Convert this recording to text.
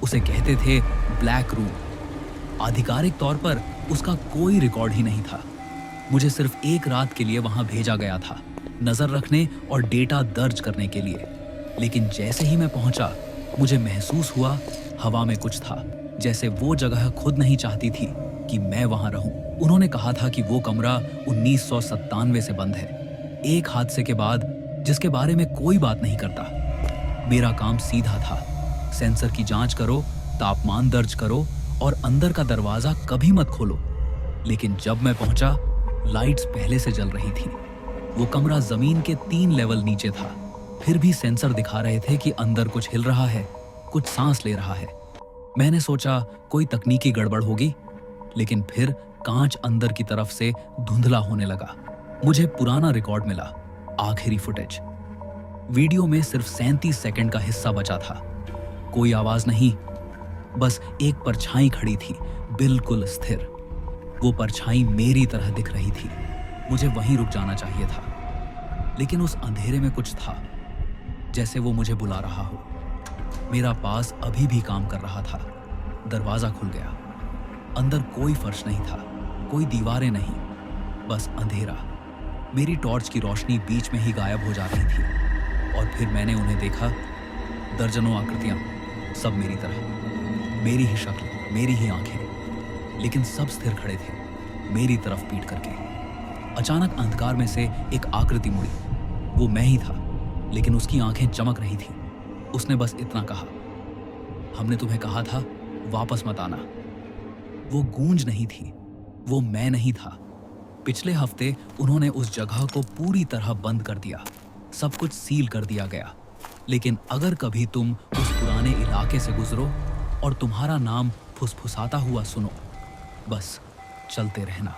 उसे कहते थे ब्लैक रूम। आधिकारिक तौर पर उसका कोई रिकॉर्ड ही नहीं था। मुझे सिर्फ एक रात के लिए वहां भेजा गया था, नजर रखने और डेटा दर्ज करने के लिए। लेकिन जैसे ही मैं पहुंचा, मुझे महसूस हुआ हवा में कुछ था, जैसे वो जगह खुद नहीं चाहती थी कि मैं वहां रहूं। उन्होंने कहा था कि वो कमरा 1997 से बंद है, एक हादसे के बाद जिसके बारे में कोई बात नहीं करता। मेरा काम सीधा था, सेंसर की जांच करो, तापमान दर्ज करो और अंदर का दरवाजा कभी मत खोलो। लेकिन जब मैं पहुंचा, लाइट्स पहले से जल रही थी। वो कमरा जमीन के 3 लेवल नीचे था। फिर भी सेंसर दिखा रहे थे कि अंदर कुछ हिल रहा है, कुछ सांस ले रहा है। मैंने सोचा कोई तकनीकी गड़बड़ होगी, लेकिन फिर कांच अंदर की तरफ से धुंधला होने लगा। मुझे पुराना रिकॉर्ड मिला, आखिरी फुटेज। वीडियो में सिर्फ 37 सेकंड का हिस्सा बचा था। कोई आवाज नहीं, बस एक परछाई खड़ी थी, बिल्कुल स्थिर। वो परछाई मेरी तरह दिख रही थी। मुझे वहीं रुक जाना चाहिए था, लेकिन उस अंधेरे में कुछ था, जैसे वो मुझे बुला रहा हो। मेरा पास अभी भी काम कर रहा था। दरवाजा खुल गया। अंदर कोई फर्श नहीं था, कोई दीवारें नहीं, बस अंधेरा। मेरी टॉर्च की रोशनी बीच में ही गायब हो जा रही थी और फिर मैंने उन्हें देखा। दर्जनों आकृतियां, सब मेरी तरह, मेरी ही शक्ल, मेरी ही आंखें, लेकिन सब स्थिर खड़े थे, मेरी तरफ पीठ करके। अचानक अंधकार में से एक आकृति मुड़ी। वो मैं ही था, लेकिन उसकी आंखें चमक रही थी। उसने बस इतना कहा, हमने तुम्हें कहा था वापस मत आना। वो गूंज नहीं थी, वो मैं नहीं था। पिछले हफ्ते उन्होंने उस जगह को पूरी तरह बंद कर दिया, सब कुछ सील कर दिया गया। लेकिन अगर कभी तुम उस पुराने इलाके से गुजरो और तुम्हारा नाम फुसफुसाता हुआ सुनो, बस चलते रहना।